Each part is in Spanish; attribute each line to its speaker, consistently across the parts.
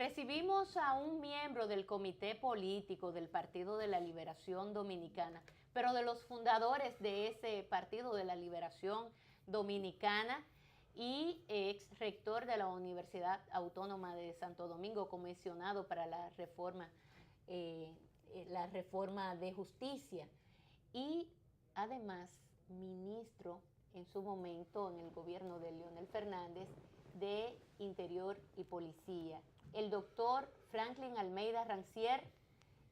Speaker 1: Recibimos a un miembro del comité político del Partido de la Liberación Dominicana, pero de los fundadores de ese Partido de la Liberación Dominicana y ex rector de la Universidad Autónoma de Santo Domingo, comisionado para eh, la reforma de justicia y además ministro en su momento en el gobierno de Leonel Fernández de Interior y Policía. El doctor Franklin Almeida Rancière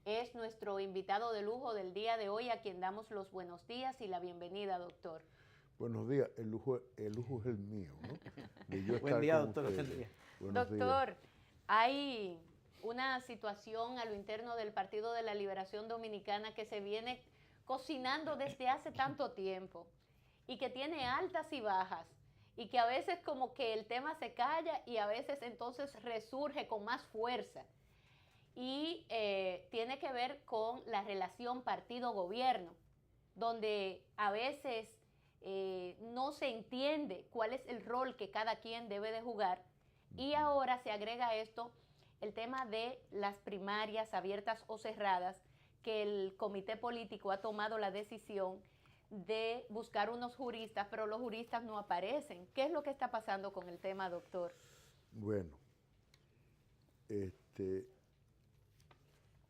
Speaker 1: es nuestro invitado de lujo del día de hoy, a quien damos los buenos días y la bienvenida, doctor.
Speaker 2: Buenos días, el lujo es el mío, ¿no? De yo
Speaker 3: Buen
Speaker 2: estar
Speaker 3: día,
Speaker 2: con
Speaker 3: doctor.
Speaker 2: ustedes.
Speaker 3: Buen día.
Speaker 2: Buenos
Speaker 1: Doctor,
Speaker 2: días.
Speaker 1: hay una situación a lo interno del Partido de la Liberación Dominicana que se viene cocinando desde hace tanto tiempo y que tiene altas y bajas y que a veces como que el tema se calla y a veces entonces resurge con más fuerza. Y tiene que ver con la relación partido-gobierno, donde a veces no se entiende cuál es el rol que cada quien debe de jugar. Y ahora se agrega a esto el tema de las primarias abiertas o cerradas, que el comité político ha tomado la decisión de buscar unos juristas, pero los juristas no aparecen. ¿Qué es lo que está pasando con el tema, doctor?
Speaker 2: Bueno,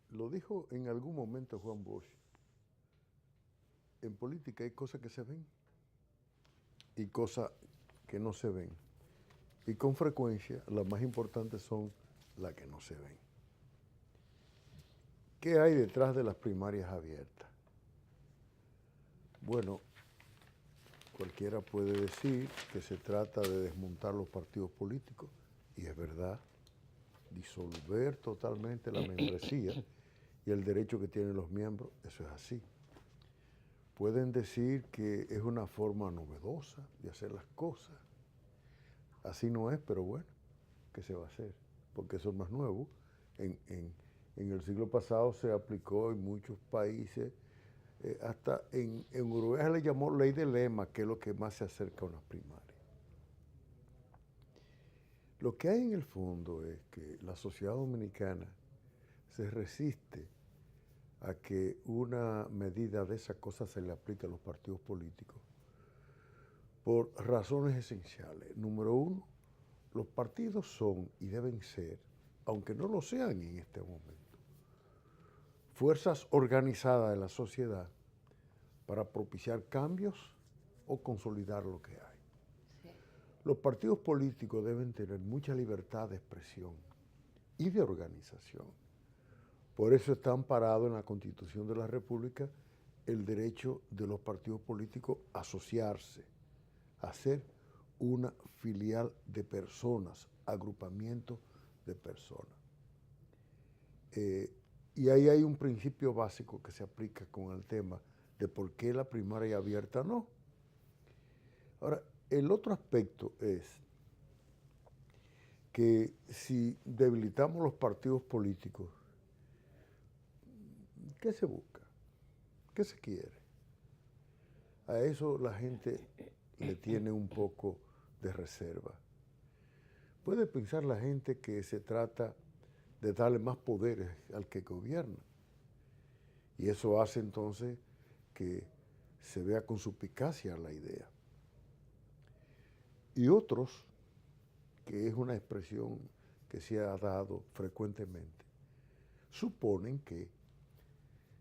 Speaker 2: lo dijo en algún momento Juan Bosch. En política hay cosas que se ven y cosas que no se ven. Y con frecuencia las más importantes son las que no se ven. ¿Qué hay detrás de las primarias abiertas? Bueno, cualquiera puede decir que se trata de desmontar los partidos políticos, y es verdad, disolver totalmente la membresía y el derecho que tienen los miembros, eso es así. Pueden decir que es una forma novedosa de hacer las cosas. Así no es, pero bueno, ¿qué se va a hacer? Porque eso es más nuevo. En el siglo pasado se aplicó en muchos países, hasta en Uruguay se le llamó ley de lema, que es lo que más se acerca a unas primarias. Lo que hay en el fondo es que la sociedad dominicana se resiste a que una medida de esa cosa se le aplique a los partidos políticos por razones esenciales. Número uno, los partidos son y deben ser, aunque no lo sean en este momento, fuerzas organizadas de la sociedad para propiciar cambios o consolidar lo que hay. Sí. Los partidos políticos deben tener mucha libertad de expresión y de organización. Por eso está amparado en la Constitución de la República el derecho de los partidos políticos a asociarse, a ser una filial de personas, agrupamiento de personas. Y ahí hay un principio básico que se aplica con el tema de por qué la primaria abierta no. Ahora, el otro aspecto es que si debilitamos los partidos políticos, ¿qué se busca? ¿Qué se quiere? A eso la gente le tiene un poco de reserva. Puede pensar la gente que se trata de darle más poderes al que gobierna. Y eso hace entonces que se vea con suspicacia la idea. Y otros, que es una expresión que se ha dado frecuentemente, suponen que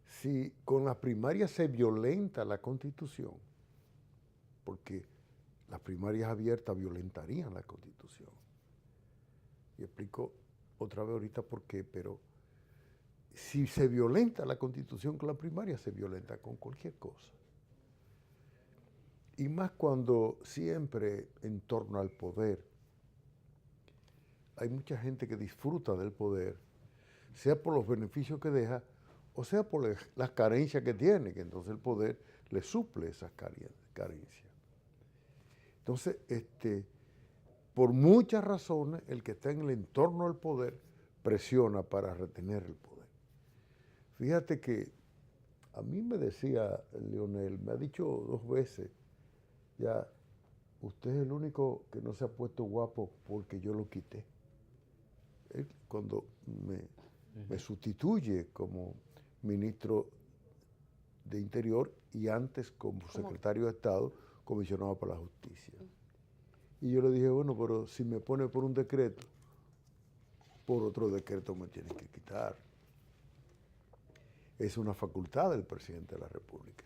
Speaker 2: si con las primarias se violenta la Constitución, porque las primarias abiertas violentarían la Constitución. Y explico otra vez ahorita por qué, pero si se violenta la Constitución con la primaria, se violenta con cualquier cosa. Y más cuando siempre en torno al poder hay mucha gente que disfruta del poder, sea por los beneficios que deja, o sea por las carencias que tiene, que entonces el poder le suple esas carencias. Entonces, por muchas razones, el que está en el entorno del poder presiona para retener el poder. Fíjate que a mí me decía Leonel, me ha dicho 2 veces, ya, usted es el único que no se ha puesto guapo porque yo lo quité. cuando me sustituye como ministro de Interior y antes como secretario de Estado, comisionado para la justicia. Y yo le dije, bueno, pero si me pone por un decreto, por otro decreto me tienen que quitar. Es una facultad del presidente de la República.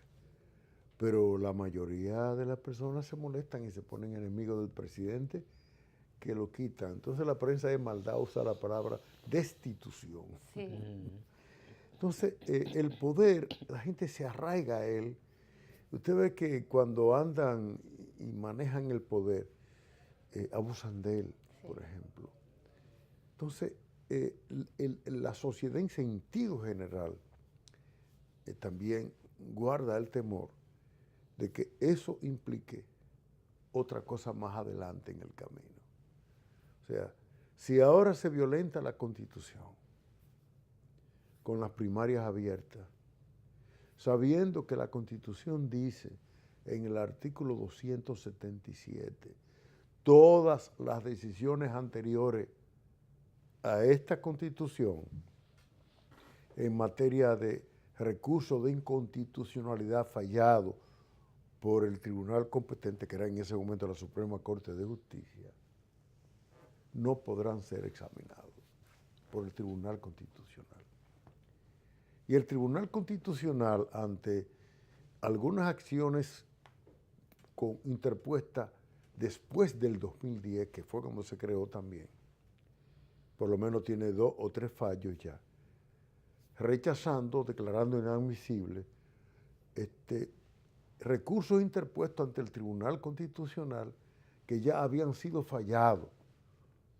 Speaker 2: Pero la mayoría de las personas se molestan y se ponen enemigos del presidente que lo quitan. Entonces la prensa de maldad usa la palabra destitución.
Speaker 1: Sí.
Speaker 2: Entonces el poder, la gente se arraiga a él. Usted ve que cuando andan y manejan el poder, abusan de él, por ejemplo. Entonces la sociedad en sentido general también guarda el temor de que eso implique otra cosa más adelante en el camino. O sea, si ahora se violenta la Constitución con las primarias abiertas, sabiendo que la Constitución dice en el artículo 277, todas las decisiones anteriores a esta Constitución en materia de recurso de inconstitucionalidad fallado por el tribunal competente, que era en ese momento la Suprema Corte de Justicia, no podrán ser examinados por el Tribunal Constitucional. Y el Tribunal Constitucional, ante algunas acciones interpuestas después del 2010, que fue cuando se creó también, por lo menos tiene 2 o 3 fallos ya, rechazando, declarando inadmisible recursos interpuestos ante el Tribunal Constitucional que ya habían sido fallados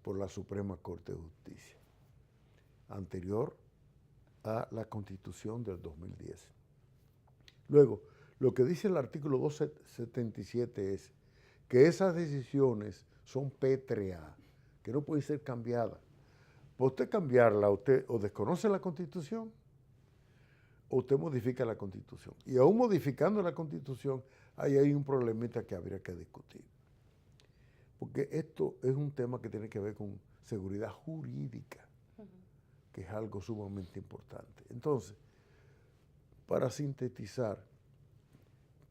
Speaker 2: por la Suprema Corte de Justicia, anterior a la Constitución del 2010. Luego, lo que dice el artículo 277 es que esas decisiones son pétreas, que no pueden ser cambiadas. Para usted cambiarla, usted o desconoce la Constitución o usted modifica la Constitución. Y aún modificando la Constitución, ahí hay un problemita que habría que discutir. Porque esto es un tema que tiene que ver con seguridad jurídica, que es algo sumamente importante. Entonces, para sintetizar,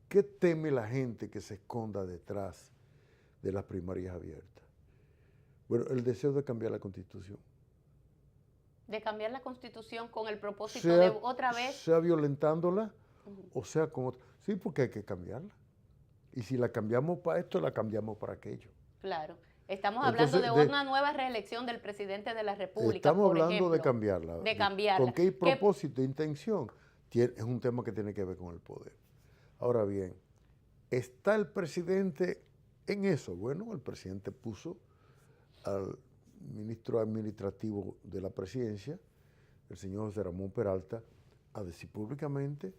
Speaker 2: ¿qué teme la gente que se esconda detrás de las primarias abiertas? Bueno, el deseo de cambiar la Constitución.
Speaker 1: De cambiar la Constitución con el propósito de otra vez...
Speaker 2: Sea violentándola o sea con otra. Sí, porque hay que cambiarla. Y si la cambiamos para esto, la cambiamos para aquello.
Speaker 1: Claro. Estamos hablando de una nueva reelección del presidente de la República,
Speaker 2: estamos
Speaker 1: por
Speaker 2: hablando
Speaker 1: ejemplo,
Speaker 2: de cambiarla.
Speaker 1: De cambiarla.
Speaker 2: ¿Con qué propósito, intención? Es un tema que tiene que ver con el poder. Ahora bien, ¿está el presidente en eso? Bueno, el presidente puso al ministro administrativo de la presidencia, el señor José Ramón Peralta, a decir públicamente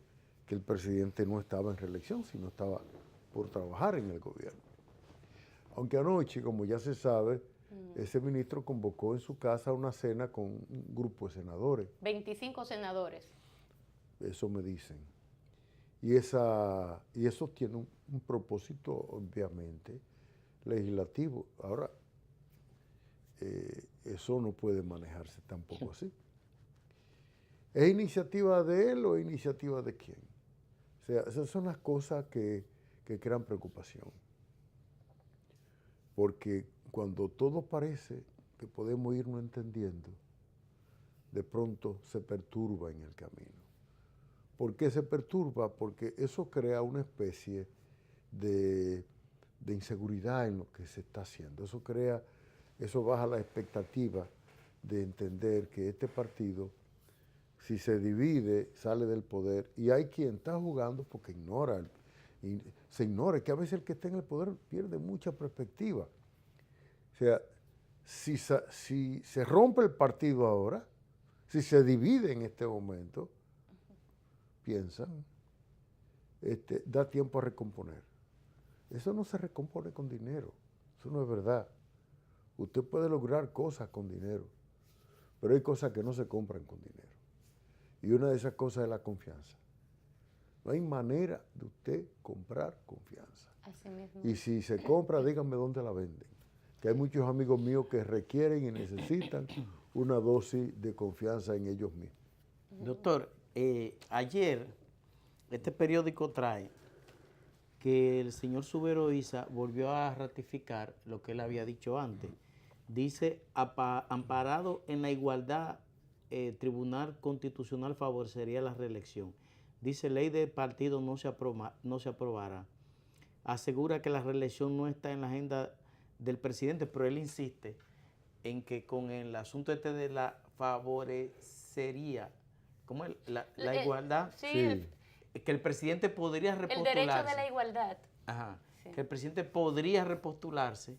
Speaker 2: que el presidente no estaba en reelección, sino estaba por trabajar en el gobierno. Aunque anoche, como ya se sabe, ese ministro convocó en su casa una cena con un grupo de senadores.
Speaker 1: 25 senadores.
Speaker 2: Eso me dicen. Y eso tiene un propósito, obviamente, legislativo. Ahora, eso no puede manejarse tampoco así. ¿Es iniciativa de él o es iniciativa de quién? O sea, esas son las cosas que crean preocupación. Porque cuando todo parece que podemos irnos entendiendo, de pronto se perturba en el camino. ¿Por qué se perturba? Porque eso crea una especie de inseguridad en lo que se está haciendo. Eso baja la expectativa de entender que este partido, si se divide, sale del poder. Y hay quien está jugando porque ignora, y se ignora que a veces el que está en el poder pierde mucha perspectiva. O sea, si se rompe el partido ahora, si se divide en este momento, piensan, da tiempo a recomponer. Eso no se recompone con dinero, eso no es verdad. Usted puede lograr cosas con dinero, pero hay cosas que no se compran con dinero. Y una de esas cosas es la confianza. No hay manera de usted comprar confianza.
Speaker 1: Así mismo.
Speaker 2: Y si se compra, díganme dónde la venden. Que hay muchos amigos míos que requieren y necesitan una dosis de confianza en ellos mismos.
Speaker 3: Doctor, ayer este periódico trae que el señor Subero Isa volvió a ratificar lo que él había dicho antes. Dice, amparado en la igualdad, Tribunal Constitucional favorecería la reelección. Dice, ley de partido no se aprobará. Asegura que la reelección no está en la agenda del presidente, pero él insiste en que con el asunto este de la favorecería, ¿cómo es? La igualdad,
Speaker 1: Sí,
Speaker 3: que el presidente podría
Speaker 1: el
Speaker 3: repostularse.
Speaker 1: derecho de la igualdad.
Speaker 3: Ajá,
Speaker 1: Sí.
Speaker 3: que el presidente podría repostularse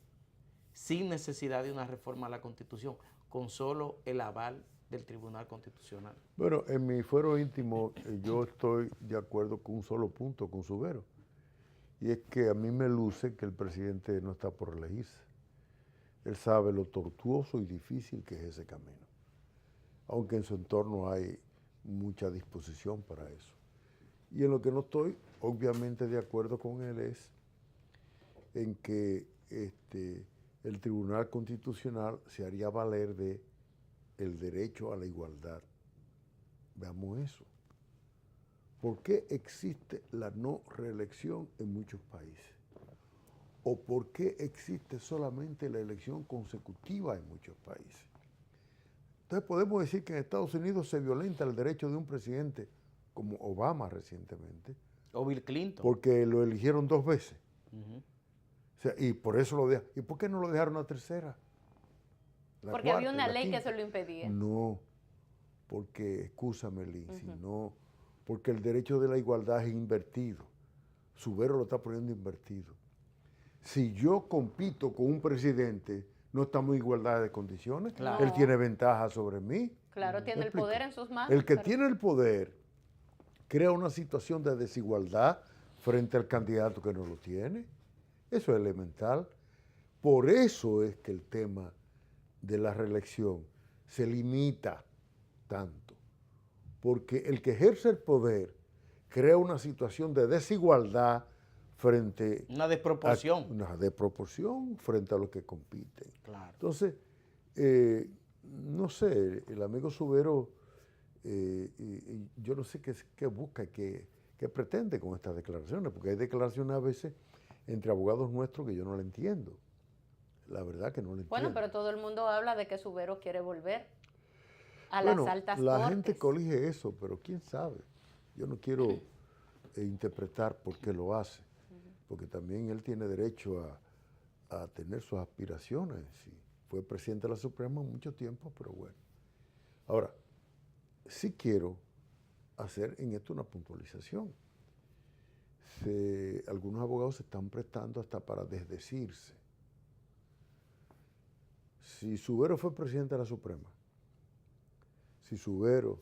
Speaker 3: sin necesidad de una reforma a la Constitución, con solo el aval del Tribunal Constitucional.
Speaker 2: Bueno, en mi fuero íntimo yo estoy de acuerdo con un solo punto con Subero, y es que a mí me luce que el presidente no está por elegirse. Él sabe lo tortuoso y difícil que es ese camino, aunque en su entorno hay mucha disposición para eso. Y en lo que no estoy obviamente de acuerdo con él es en que el Tribunal Constitucional se haría valer de el derecho a la igualdad. Veamos eso. ¿Por qué existe la no reelección en muchos países? ¿O por qué existe solamente la elección consecutiva en muchos países? Entonces podemos decir que en Estados Unidos se violenta el derecho de un presidente, como Obama recientemente,
Speaker 3: O Bill Clinton.
Speaker 2: porque lo eligieron 2 veces. O sea, y por eso lo dejaron. ¿Y por qué no lo dejaron una tercera?
Speaker 1: Porque había una ley que se lo impedía.
Speaker 2: No, porque, excúsame, Lindsay, no, porque el derecho de la igualdad es invertido. Subero lo está poniendo invertido. Si yo compito con un presidente, no estamos en igualdad de condiciones.
Speaker 3: Claro.
Speaker 2: Él tiene ventaja sobre mí.
Speaker 1: Claro, tiene el poder en sus manos.
Speaker 2: El que tiene el poder crea una situación de desigualdad frente al candidato que no lo tiene. Eso es elemental. Por eso es que el tema de la reelección se limita tanto, porque el que ejerce el poder crea una situación de desigualdad frente
Speaker 3: Una desproporción.
Speaker 2: una desproporción frente a los que compiten.
Speaker 3: Claro.
Speaker 2: Entonces, no sé, el amigo Subero, yo no sé qué busca, qué pretende con estas declaraciones, porque hay declaraciones a veces entre abogados nuestros que yo no la entiendo. La verdad que no la entiendo.
Speaker 1: Bueno, pero todo el mundo habla de que Subero quiere volver a
Speaker 2: Bueno,
Speaker 1: las altas
Speaker 2: la
Speaker 1: cortes.
Speaker 2: gente colige eso, pero quién sabe. Yo no quiero interpretar por qué lo hace, porque también él tiene derecho a tener sus aspiraciones. Sí, fue presidente de la Suprema mucho tiempo, pero bueno. Ahora, sí quiero hacer en esto una puntualización. Algunos abogados se están prestando hasta para desdecirse. Si Subero fue presidente de la Suprema, si Subero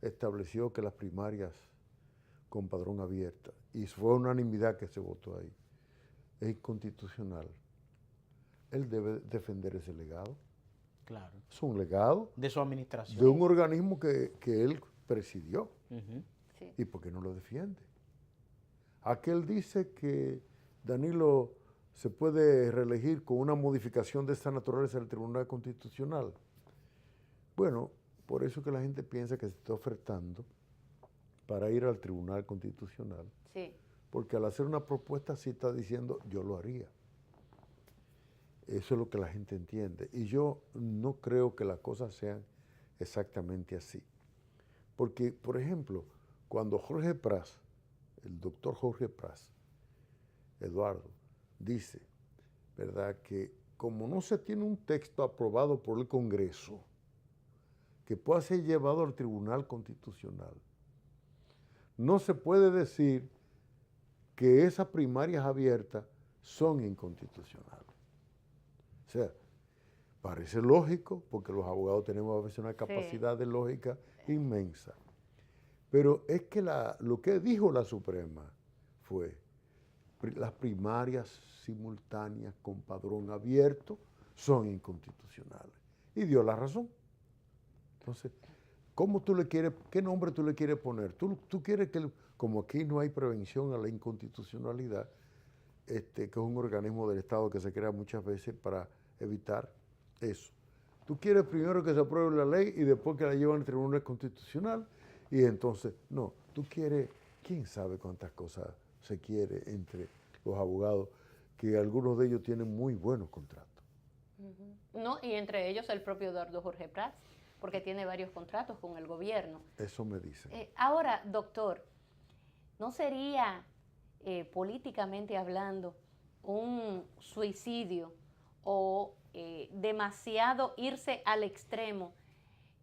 Speaker 2: estableció que las primarias con padrón abierta, y fue unanimidad que se votó ahí, es inconstitucional, él debe defender ese legado.
Speaker 3: Claro.
Speaker 2: Es un legado
Speaker 3: De su administración.
Speaker 2: de un organismo que él presidió.
Speaker 1: Sí.
Speaker 2: ¿Y por qué no lo defiende? Aquel dice que Danilo se puede reelegir con una modificación de esta naturaleza del Tribunal Constitucional. Bueno, por eso que la gente piensa que se está ofertando para ir al Tribunal Constitucional,
Speaker 1: Sí.
Speaker 2: porque al hacer una propuesta así está diciendo yo lo haría. Eso es lo que la gente entiende. Y yo no creo que las cosas sean exactamente así. Porque, por ejemplo, cuando Jorge Pras, el doctor Jorge Pras, Eduardo, dice, ¿verdad?, que como no se tiene un texto aprobado por el Congreso que pueda ser llevado al Tribunal Constitucional, no se puede decir que esas primarias abiertas son inconstitucionales. O sea, parece lógico, porque los abogados tenemos a veces una capacidad de lógica inmensa. Pero es que lo que dijo la Suprema fue las primarias simultáneas con padrón abierto son inconstitucionales. Y dio la razón. Entonces, ¿cómo tú le quieres, qué nombre tú le quieres poner? Tú quieres que, como aquí no hay prevención a la inconstitucionalidad, que es un organismo del Estado que se crea muchas veces para evitar eso. Tú quieres primero que se apruebe la ley y después que la llevan al Tribunal Constitucional y entonces, no, tú quieres, quién sabe cuántas cosas se quiere entre los abogados, que algunos de ellos tienen muy buenos contratos.
Speaker 1: No, y entre ellos el propio Eduardo Jorge Prats, porque tiene varios contratos con el gobierno.
Speaker 2: Eso me dicen.
Speaker 1: Ahora, doctor, ¿no sería políticamente hablando un suicidio o demasiado irse al extremo,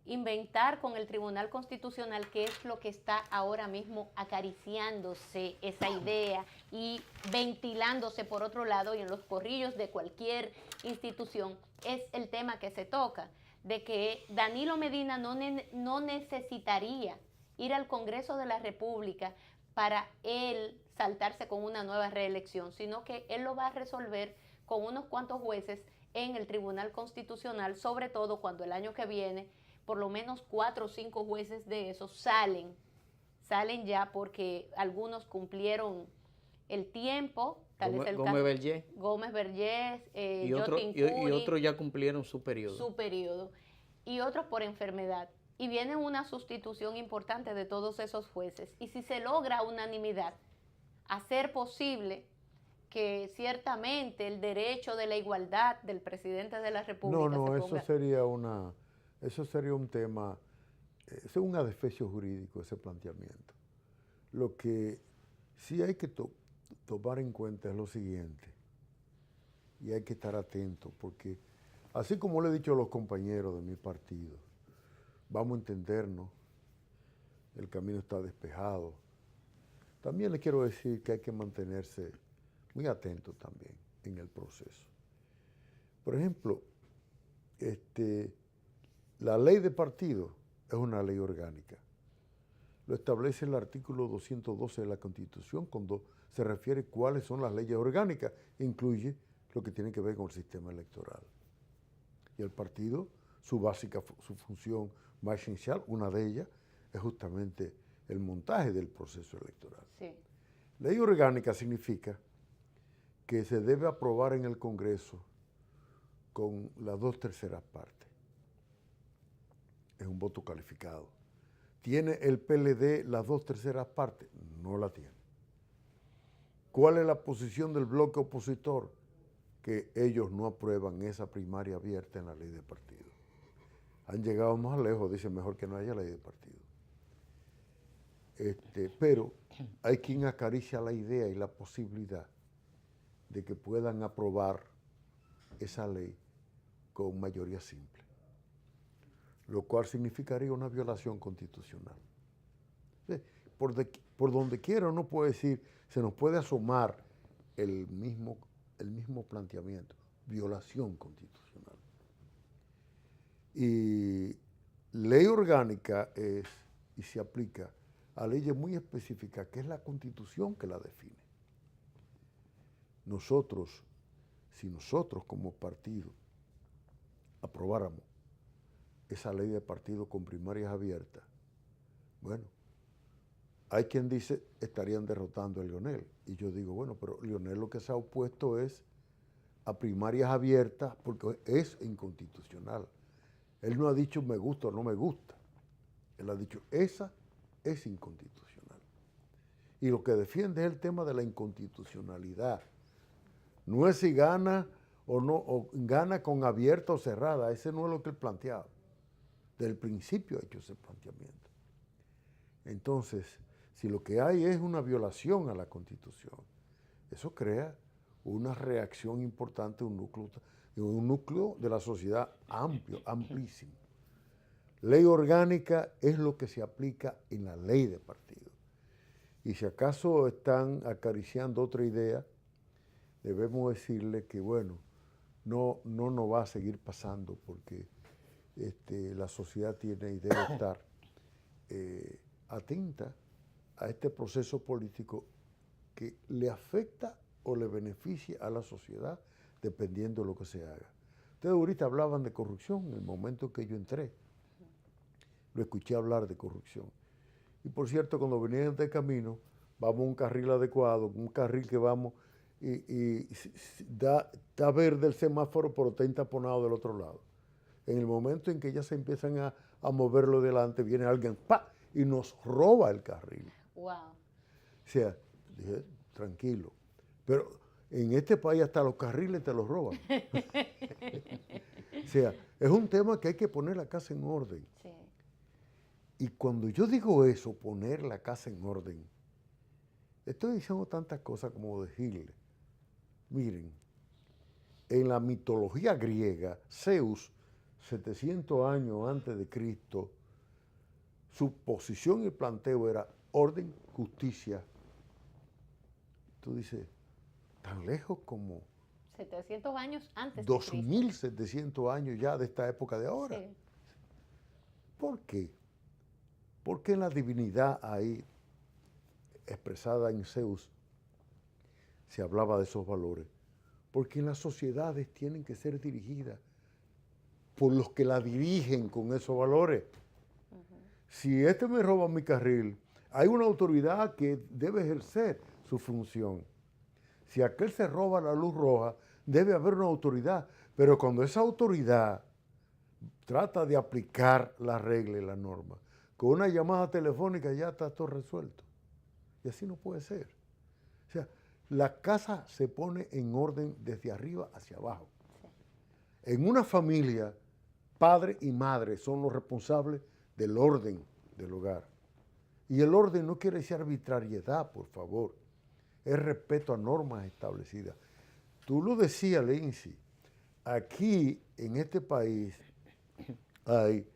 Speaker 1: inventar con el Tribunal Constitucional, que es lo que está ahora mismo acariciándose esa idea y ventilándose por otro lado, y en los corrillos de cualquier institución es el tema que se toca, de que Danilo Medina no necesitaría ir al Congreso de la República para él saltarse con una nueva reelección, sino que él lo va a resolver con unos cuantos jueces en el Tribunal Constitucional, sobre todo cuando el año que viene por lo menos 4 o 5 jueces de esos salen ya porque algunos cumplieron el tiempo, tal es el
Speaker 3: Gómez Berger.
Speaker 1: Gómez Berger,
Speaker 3: y otros ya cumplieron su periodo.
Speaker 1: Y otros por enfermedad. Y viene una sustitución importante de todos esos jueces. Y si se logra unanimidad, hacer posible que ciertamente el derecho de la igualdad del presidente de la República
Speaker 2: No,
Speaker 1: se ponga...
Speaker 2: eso sería un tema, es un adefesio jurídico ese planteamiento. Lo que sí hay que tomar en cuenta es lo siguiente, y hay que estar atento, porque así como le he dicho a los compañeros de mi partido, vamos a entendernos, el camino está despejado. También le quiero decir que hay que mantenerse muy atento también en el proceso. Por ejemplo, la ley de partido es una ley orgánica. Lo establece el artículo 212 de la Constitución cuando se refiere cuáles son las leyes orgánicas, incluye lo que tiene que ver con el sistema electoral. Y el partido, su función más esencial, una de ellas, es justamente el montaje del proceso electoral.
Speaker 1: Sí.
Speaker 2: Ley orgánica significa que se debe aprobar en el Congreso con las 2/3 partes. Es un voto calificado. ¿Tiene el PLD las 2/3 partes? No la tiene. ¿Cuál es la posición del bloque opositor? Que ellos no aprueban esa primaria abierta en la ley de partido. Han llegado más lejos, dicen mejor que no haya ley de partido. Pero hay quien acaricia la idea y la posibilidad de que puedan aprobar esa ley con mayoría simple, lo cual significaría una violación constitucional. Por donde quiera uno puede decir, se nos puede asomar el mismo planteamiento, violación constitucional. Y ley orgánica es, y se aplica a leyes muy específicas, que es la Constitución que la define. Si nosotros como partido aprobáramos esa ley de partido con primarias abiertas, bueno, hay quien dice estarían derrotando a Leonel. Y yo digo, bueno, pero Leonel lo que se ha opuesto es a primarias abiertas porque es inconstitucional. Él no ha dicho me gusta o no me gusta. Él ha dicho esa es inconstitucional. Y lo que defiende es el tema de la inconstitucionalidad. No es si gana o no, o gana con abierta o cerrada. Ese no es lo que él planteaba. Desde el principio ha hecho ese planteamiento. Entonces, si lo que hay es una violación a la Constitución, eso crea una reacción importante, un núcleo de la sociedad amplio, amplísimo. Ley orgánica es lo que se aplica en la ley de partido. Y si acaso están acariciando otra idea, debemos decirle que, bueno, no nos va a seguir pasando porque la sociedad tiene y debe estar atenta a este proceso político que le afecta o le beneficia a la sociedad dependiendo de lo que se haga. Ustedes ahorita hablaban de corrupción en el momento que yo entré. Lo escuché hablar de corrupción. Y por cierto, cuando venían de camino, vamos a un carril adecuado, un carril que vamos y está verde el semáforo, pero está entaponado del otro lado. En el momento en que ya se empiezan a moverlo delante, viene alguien, ¡pa!, y nos roba el carril.
Speaker 1: Wow.
Speaker 2: O sea, dije, tranquilo. Pero en este país hasta los carriles te los roban. O sea, es un tema que hay que poner la casa en orden.
Speaker 1: Sí.
Speaker 2: Y cuando yo digo eso, poner la casa en orden, estoy diciendo tantas cosas como decirle, miren, en la mitología griega, Zeus, 700 años antes de Cristo, su posición y planteo era orden, justicia. Tú dices, tan lejos como
Speaker 1: 700 años antes de Cristo.
Speaker 2: 2700 años ya de esta época de ahora.
Speaker 1: Sí.
Speaker 2: ¿Por qué? Porque en la divinidad ahí, expresada en Zeus, se hablaba de esos valores. Porque en las sociedades tienen que ser dirigidas por los que la dirigen con esos valores. Si este me roba mi carril, hay una autoridad que debe ejercer su función. Si aquel se roba la luz roja, debe haber una autoridad. Pero cuando esa autoridad trata de aplicar la regla y la norma, con una llamada telefónica ya está todo resuelto. Y así no puede ser. O sea, la casa se pone en orden desde arriba hacia abajo. Sí. En una familia, padre y madre son los responsables del orden del hogar. Y el orden no quiere decir arbitrariedad, por favor. Es respeto a normas establecidas. Tú lo decías, Lindsay, aquí en este país hay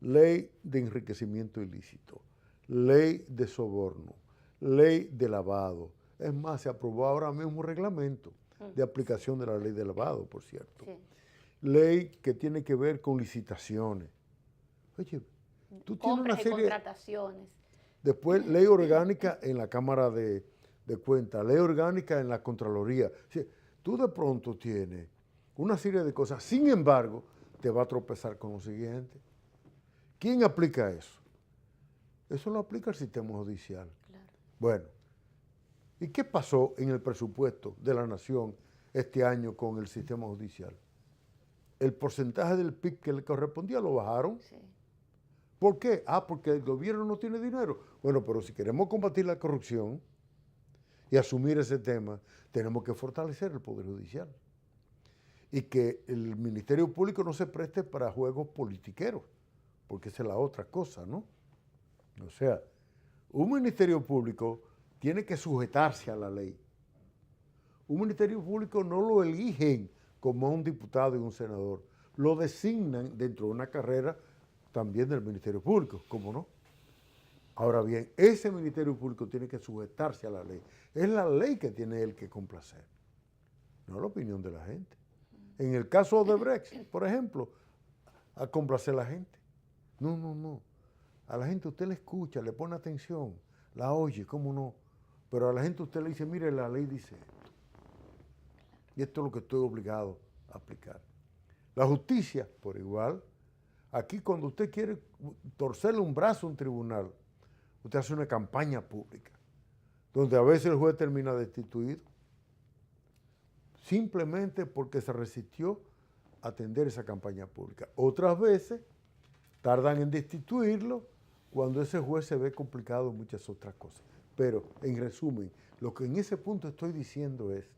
Speaker 2: ley de enriquecimiento ilícito, ley de soborno, ley de lavado. Es más, se aprobó ahora mismo un reglamento de aplicación de la ley de lavado, por cierto. Sí. Ley que tiene que ver con licitaciones. Oye, tú tienes una serie...
Speaker 1: contrataciones.
Speaker 2: Después, ley orgánica en la Cámara de Cuentas, ley orgánica en la Contraloría. O sea, tú de pronto tienes una serie de cosas. Sin embargo, te va a tropezar con lo siguiente. ¿Quién aplica eso? Eso lo aplica el sistema judicial. Claro. Bueno, ¿y qué pasó en el presupuesto de la Nación este año con el sistema judicial? El porcentaje del PIB que le correspondía lo bajaron. Sí. ¿Por qué? Porque el gobierno no tiene dinero. Bueno, pero si queremos combatir la corrupción y asumir ese tema, tenemos que fortalecer el Poder Judicial. Y que el Ministerio Público no se preste para juegos politiqueros, porque esa es la otra cosa, ¿no? O sea, un Ministerio Público tiene que sujetarse a la ley. Un Ministerio Público no lo eligen como un diputado y un senador, lo designan dentro de una carrera también del Ministerio Público, ¿cómo no? Ahora bien, ese Ministerio Público tiene que sujetarse a la ley. Es la ley que tiene él que complacer, no la opinión de la gente. En el caso de Brexit, por ejemplo, a complacer a la gente. No, no, no. A la gente usted le escucha, le pone atención, la oye, ¿cómo no? Pero a la gente usted le dice, mire, la ley dice esto. Y esto es lo que estoy obligado a aplicar. La justicia, por igual. Aquí cuando usted quiere torcerle un brazo a un tribunal, usted hace una campaña pública, donde a veces el juez termina destituido, simplemente porque se resistió a atender esa campaña pública. Otras veces tardan en destituirlo cuando ese juez se ve complicado en muchas otras cosas. Pero, en resumen, lo que en ese punto estoy diciendo es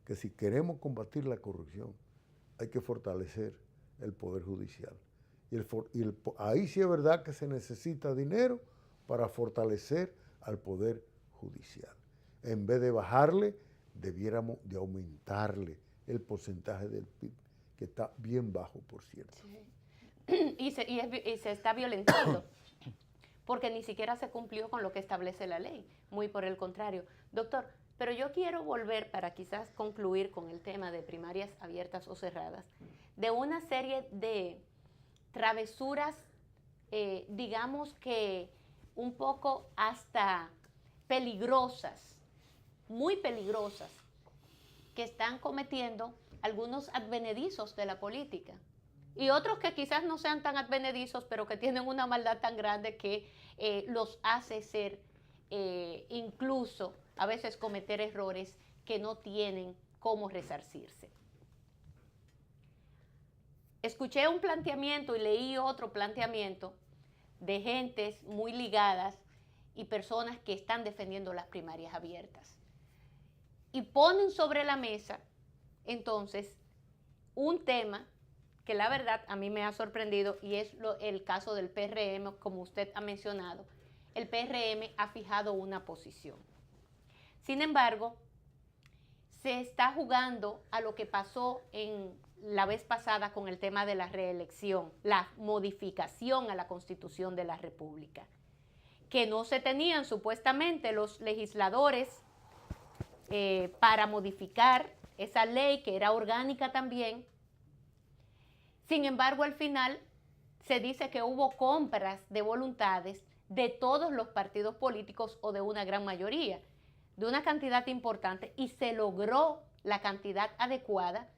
Speaker 2: que si queremos combatir la corrupción, hay que fortalecer el Poder Judicial. Ahí sí es verdad que se necesita dinero para fortalecer al Poder Judicial. En vez de bajarle, debiéramos de aumentarle el porcentaje del PIB, que está bien bajo, por cierto.
Speaker 1: Sí. Y se está violentando, porque ni siquiera se cumplió con lo que establece la ley, muy por el contrario. Doctor, pero yo quiero volver, para quizás concluir con el tema de primarias abiertas o cerradas, de una serie de travesuras, digamos que un poco hasta peligrosas, muy peligrosas, que están cometiendo algunos advenedizos de la política. Y otros que quizás no sean tan advenedizos, pero que tienen una maldad tan grande que los hace ser, incluso a veces cometer errores que no tienen cómo resarcirse. escuché un planteamiento y leí otro planteamiento de gentes muy ligadas y personas que están defendiendo las primarias abiertas. Y ponen sobre la mesa, entonces, un tema que la verdad a mí me ha sorprendido y es el caso del PRM, como usted ha mencionado. El PRM ha fijado una posición. Sin embargo, se está jugando a lo que pasó en la vez pasada con el tema de la reelección, la modificación a la Constitución de la República, que no se tenían supuestamente los legisladores para modificar esa ley, que era orgánica también. Sin embargo, al final se dice que hubo compras de voluntades de todos los partidos políticos o de una gran mayoría, de una cantidad importante, y se logró la cantidad adecuada,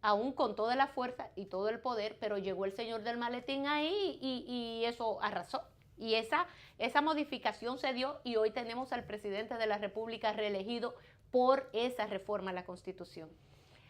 Speaker 1: aún con toda la fuerza y todo el poder, pero llegó el señor del maletín ahí y eso arrasó. Y esa modificación se dio y hoy tenemos al presidente de la República reelegido por esa reforma a la Constitución.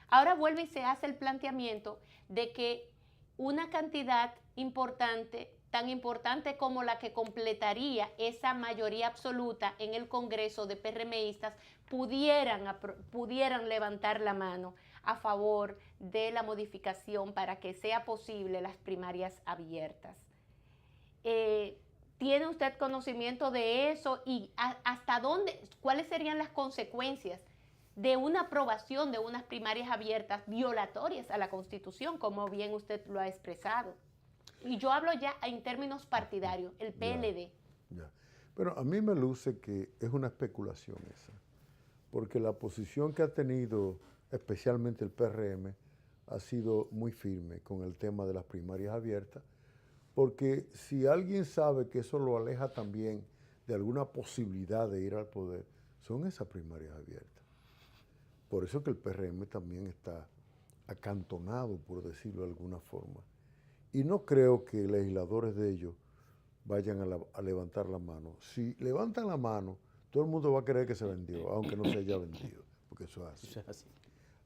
Speaker 1: Ahora vuelve y se hace el planteamiento de que una cantidad importante, tan importante como la que completaría esa mayoría absoluta en el Congreso de PRMistas, pudieran levantar la mano a favor de la modificación para que sea posible las primarias abiertas. ¿Tiene usted conocimiento de eso y hasta dónde, cuáles serían las consecuencias de una aprobación de unas primarias abiertas violatorias a la Constitución, como bien usted lo ha expresado? Y yo hablo ya en términos partidarios, el PLD.
Speaker 2: Ya. Pero a mí me luce que es una especulación esa, porque la posición que ha tenido especialmente el PRM ha sido muy firme con el tema de las primarias abiertas, porque si alguien sabe que eso lo aleja también de alguna posibilidad de ir al poder, son esas primarias abiertas. Por eso que el PRM también está acantonado, por decirlo de alguna forma. Y no creo que legisladores de ellos vayan a levantar la mano. Si levantan la mano, todo el mundo va a creer que se vendió, aunque no se haya vendido, porque eso es así.
Speaker 3: Eso es así.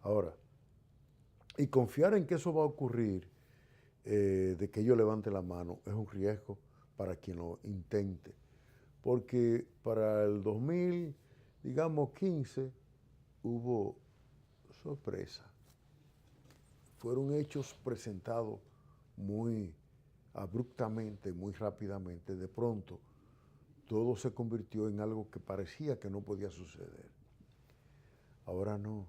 Speaker 2: Ahora, y confiar en que eso va a ocurrir, de que ellos levanten la mano, es un riesgo para quien lo intente. Porque para el 2015 hubo sorpresa. Fueron hechos presentados muy abruptamente, muy rápidamente. De pronto, todo se convirtió en algo que parecía que no podía suceder. Ahora no.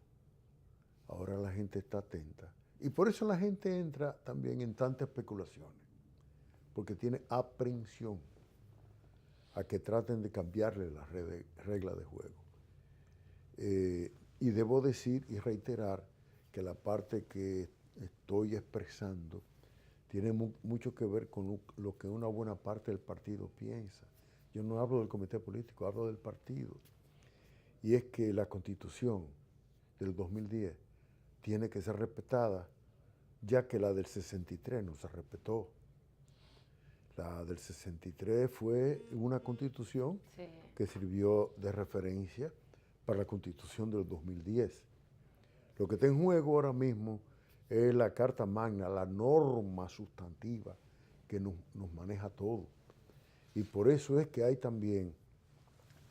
Speaker 2: Ahora la gente está atenta. Y por eso la gente entra también en tantas especulaciones, porque tiene aprensión a que traten de cambiarle las reglas de juego. Y debo decir y reiterar que la parte que estoy expresando tiene mucho que ver con lo que una buena parte del partido piensa. Yo no hablo del comité político, hablo del partido. Y es que la Constitución del 2010 tiene que ser respetada, ya que la del 63 no se respetó. La del 63 fue una constitución que sirvió de referencia para la Constitución del 2010. Lo que está en juego ahora mismo es la Carta Magna, la norma sustantiva que nos maneja todo. Y por eso es que hay también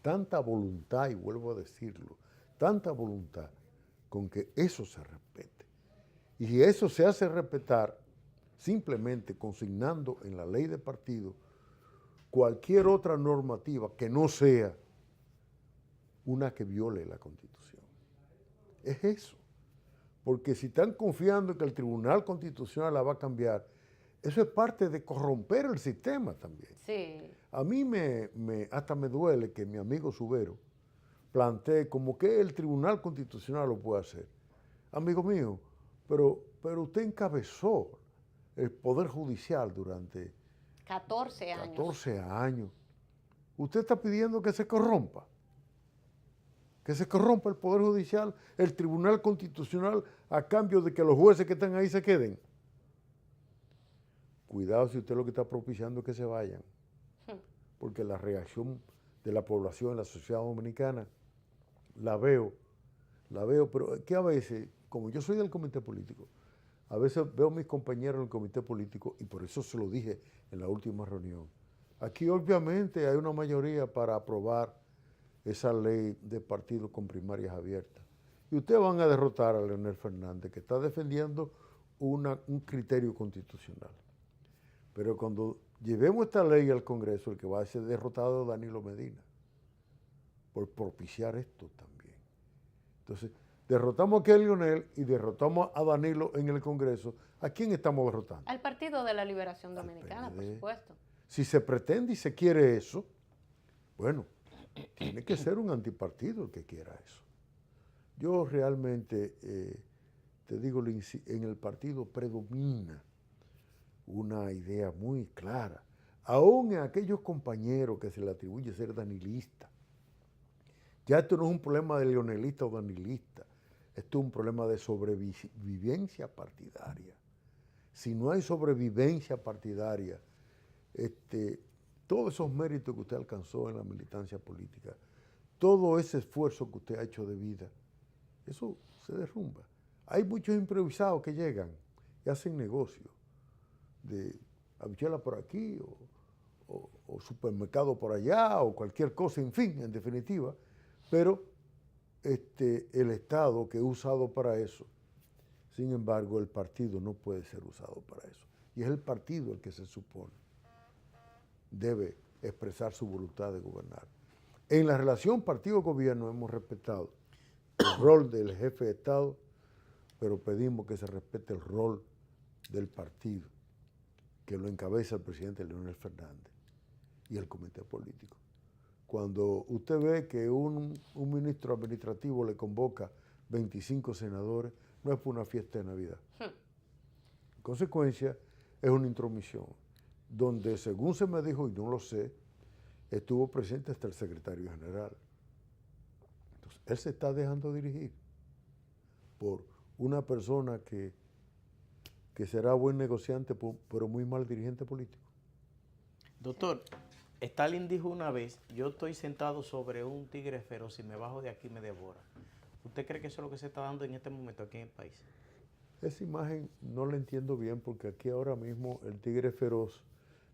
Speaker 2: tanta voluntad, y vuelvo a decirlo, tanta voluntad con que eso se respete. Y si eso se hace respetar, simplemente consignando en la ley de partido cualquier otra normativa que no sea una que viole la Constitución. Es eso. Porque si están confiando en que el Tribunal Constitucional la va a cambiar, eso es parte de corromper el sistema también.
Speaker 1: Sí.
Speaker 2: A mí hasta me duele que mi amigo Subero plantee como que el Tribunal Constitucional lo puede hacer. Amigo mío, pero usted encabezó el Poder Judicial durante
Speaker 1: 14 años.
Speaker 2: 14 años. Usted está pidiendo que se corrompa. Que se corrompa el Poder Judicial, el Tribunal Constitucional, a cambio de que los jueces que están ahí se queden. Cuidado si usted lo que está propiciando es que se vayan. Porque la reacción de la población en la sociedad dominicana la veo, pero que a veces, como yo soy del comité político, A veces veo a mis compañeros en el comité político, y por eso se lo dije en la última reunión. Aquí obviamente hay una mayoría para aprobar esa ley de partidos con primarias abiertas. Y ustedes van a derrotar a Leonel Fernández, que está defendiendo un criterio constitucional. Pero cuando llevemos esta ley al Congreso, el que va a ser derrotado es Danilo Medina, por propiciar esto también. Entonces, derrotamos aquí a Leonel y derrotamos a Danilo en el Congreso. ¿A quién estamos derrotando?
Speaker 1: Al Partido de la Liberación Dominicana, por
Speaker 2: PLD.
Speaker 1: supuesto.
Speaker 2: Si se pretende y se quiere eso, bueno, tiene que ser un antipartido el que quiera eso. Yo realmente, te digo, en el partido predomina una idea muy clara. Aún en aquellos compañeros que se le atribuye ser danilistas. Ya esto no es un problema de leonelista o danilista. Esto es un problema de sobrevivencia partidaria. Si no hay sobrevivencia partidaria, todos esos méritos que usted alcanzó en la militancia política, todo ese esfuerzo que usted ha hecho de vida, eso se derrumba. Hay muchos improvisados que llegan y hacen negocios de habichuela por aquí o supermercado por allá o cualquier cosa, en fin, en definitiva, pero el Estado que es usado para eso, sin embargo, el partido no puede ser usado para eso. Y es el partido el que se supone debe expresar su voluntad de gobernar. En la relación partido-gobierno hemos respetado el rol del jefe de Estado, pero pedimos que se respete el rol del partido, que lo encabeza el presidente Leonel Fernández y el comité político. Cuando usted ve que un ministro administrativo le convoca 25 senadores, no es por una fiesta de Navidad. En consecuencia, es una intromisión, donde según se me dijo, y no lo sé, estuvo presente hasta el secretario general. Entonces, él se está dejando dirigir por una persona que será buen negociante, pero muy mal dirigente político.
Speaker 3: Doctor, Stalin dijo una vez, yo estoy sentado sobre un tigre feroz y me bajo de aquí me devora. ¿Usted cree que eso es lo que se está dando en este momento aquí en el país?
Speaker 2: Esa imagen no la entiendo bien porque aquí ahora mismo el tigre feroz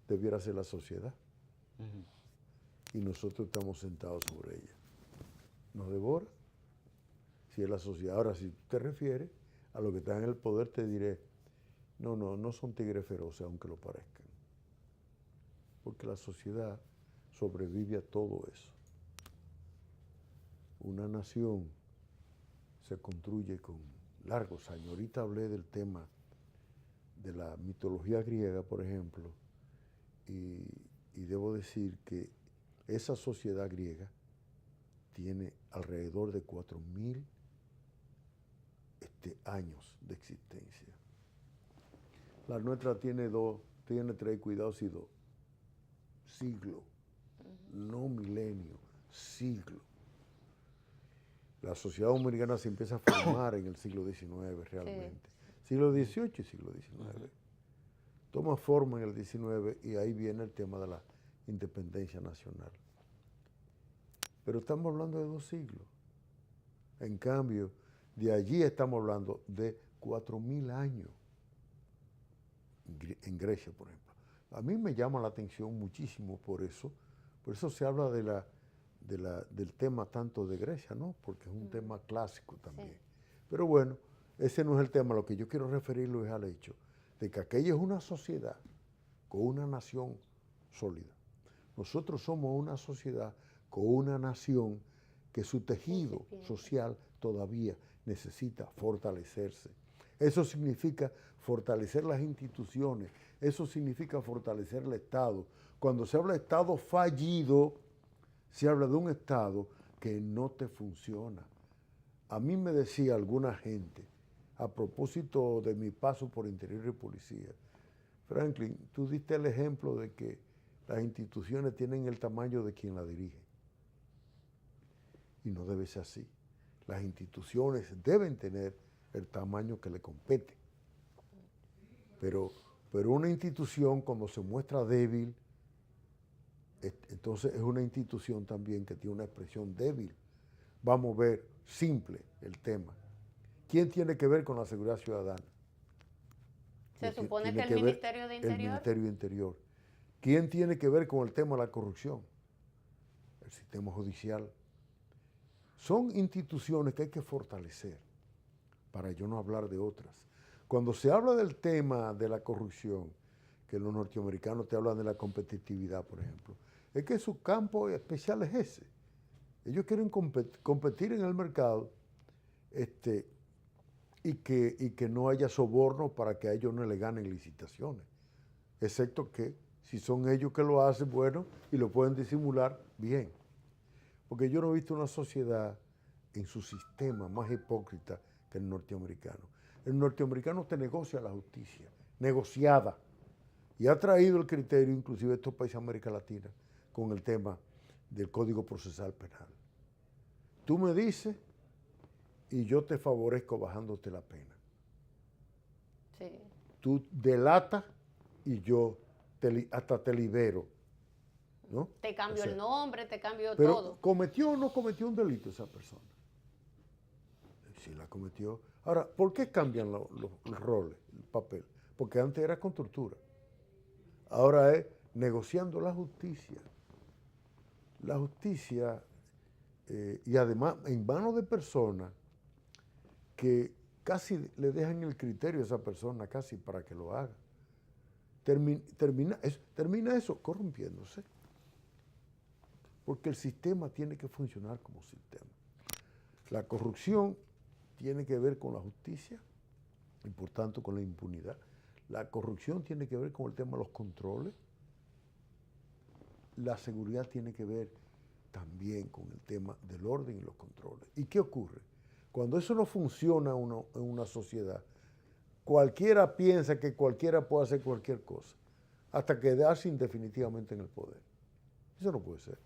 Speaker 2: debiera ser la sociedad. Y nosotros estamos sentados sobre ella. ¿Nos devora? Si es la sociedad. Ahora, si te refieres a lo que está en el poder, te diré, no son tigres feroces, aunque lo parezcan. Porque la sociedad sobrevive a todo eso. Una nación se construye con largos años. Ahorita hablé del tema de la mitología griega, por ejemplo, y debo decir que esa sociedad griega tiene alrededor de 4.000 años de existencia. La nuestra tiene 3, cuidado si 2 siglos, no milenios, siglos. La sociedad dominicana se empieza a formar en el siglo XIX realmente. Sí. Siglo XVIII y siglo XIX. Toma forma en el XIX y ahí viene el tema de la independencia nacional. Pero estamos hablando de 2 siglos. En cambio, de allí estamos hablando de 4.000 años en Grecia, por ejemplo. A mí me llama la atención muchísimo por eso se habla del tema tanto de Grecia, ¿no? Porque es un tema clásico también. Sí. Pero bueno, ese no es el tema. Lo que yo quiero referirlo es al hecho de que aquella es una sociedad con una nación sólida. Nosotros somos una sociedad con una nación que su tejido social todavía necesita fortalecerse. Eso significa fortalecer las instituciones, eso significa fortalecer el Estado. Cuando se habla de Estado fallido, se habla de un Estado que no te funciona. A mí me decía alguna gente, a propósito de mi paso por Interior y Policía, Franklin, tú diste el ejemplo de que las instituciones tienen el tamaño de quien la dirige. Y no debe ser así. Las instituciones deben tener el tamaño que le compete. Pero una institución cuando se muestra débil, entonces es una institución también que tiene una expresión débil. Vamos a ver simple el tema. ¿Quién tiene que ver con la seguridad ciudadana?
Speaker 1: Se supone que
Speaker 2: tiene
Speaker 1: el
Speaker 2: ver
Speaker 1: Ministerio de Interior.
Speaker 2: El Ministerio de Interior. ¿Quién tiene que ver con el tema de la corrupción? El sistema judicial. Son instituciones que hay que fortalecer, para yo no hablar de otras. Cuando se habla del tema de la corrupción, que los norteamericanos te hablan de la competitividad, por ejemplo, es que su campo especial es ese. Ellos quieren competir en el mercado y que no haya soborno para que a ellos no le ganen licitaciones. Excepto que si son ellos que lo hacen, bueno, y lo pueden disimular, bien. Porque yo no he visto una sociedad en su sistema más hipócrita que el norteamericano. El norteamericano te negocia la justicia, negociada. Y ha traído el criterio, inclusive estos países de América Latina, con el tema del Código Procesal Penal. Tú me dices y yo te favorezco bajándote la pena.
Speaker 1: Sí.
Speaker 2: Tú delatas y yo hasta te libero, ¿no?
Speaker 1: Te cambio el nombre, te cambio
Speaker 2: pero
Speaker 1: todo.
Speaker 2: ¿cometió o no cometió un delito esa persona? Sí la cometió. Ahora, ¿por qué cambian los roles, el papel? Porque antes era con tortura. Ahora es negociando la justicia. La justicia, y además en manos de personas que casi le dejan el criterio a esa persona, casi para que lo haga. Termina eso corrompiéndose. Porque el sistema tiene que funcionar como sistema. La corrupción tiene que ver con la justicia y por tanto con la impunidad. La corrupción tiene que ver con el tema de los controles. La seguridad tiene que ver también con el tema del orden y los controles. ¿Y qué ocurre? Cuando eso no funciona en una sociedad, cualquiera piensa que cualquiera puede hacer cualquier cosa, hasta quedarse indefinitivamente en el poder. Eso no puede ser.